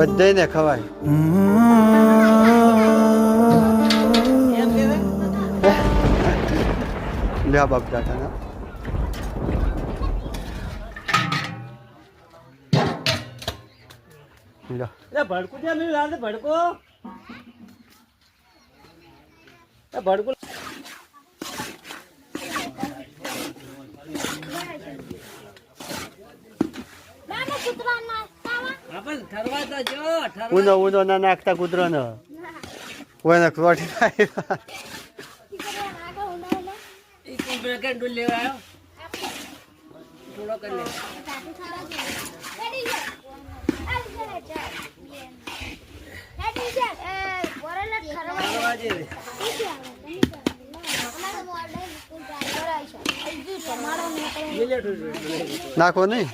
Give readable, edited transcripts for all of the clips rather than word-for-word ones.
બધાને ખવાય. લ્યા બાપ દાદા ના ભડકું છે ભડકો ભડકું ઊંધો ના નાખતા કૂતરો ને કોઈને ખોટી થાય. નાખો નહીં.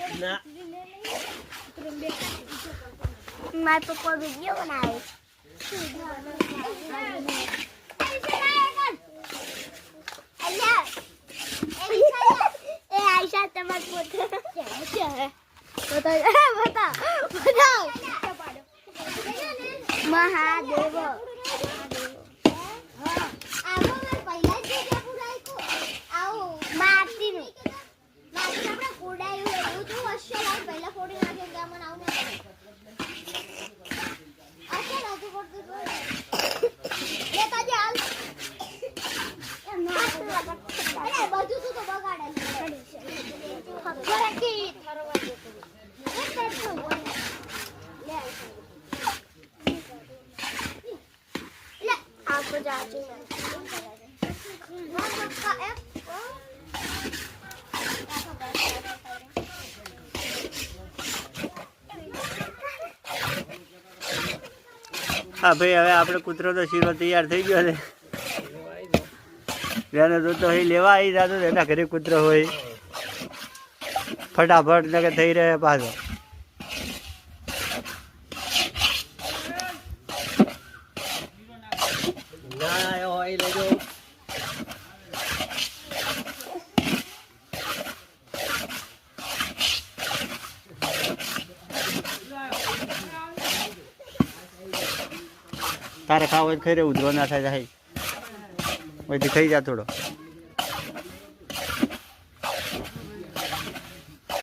મારા પપ્પા વિડીયો બનાવે એ આયશા તમાર પોતે બતાવ મહાદેવ હા ભાઈ, હવે આપણે કૂતરો તો શીરો તૈયાર થઈ ગયો છે. જેને તો અહીં લેવા આવી જતો એના ઘરે કૂતરો હોય ફટાફટ ને કે થઈ રહે પાછો. તારે ખાવ હોય ખાઈ રહે, ઉધરો ના થાય, પછી ખાઈ જા થોડો.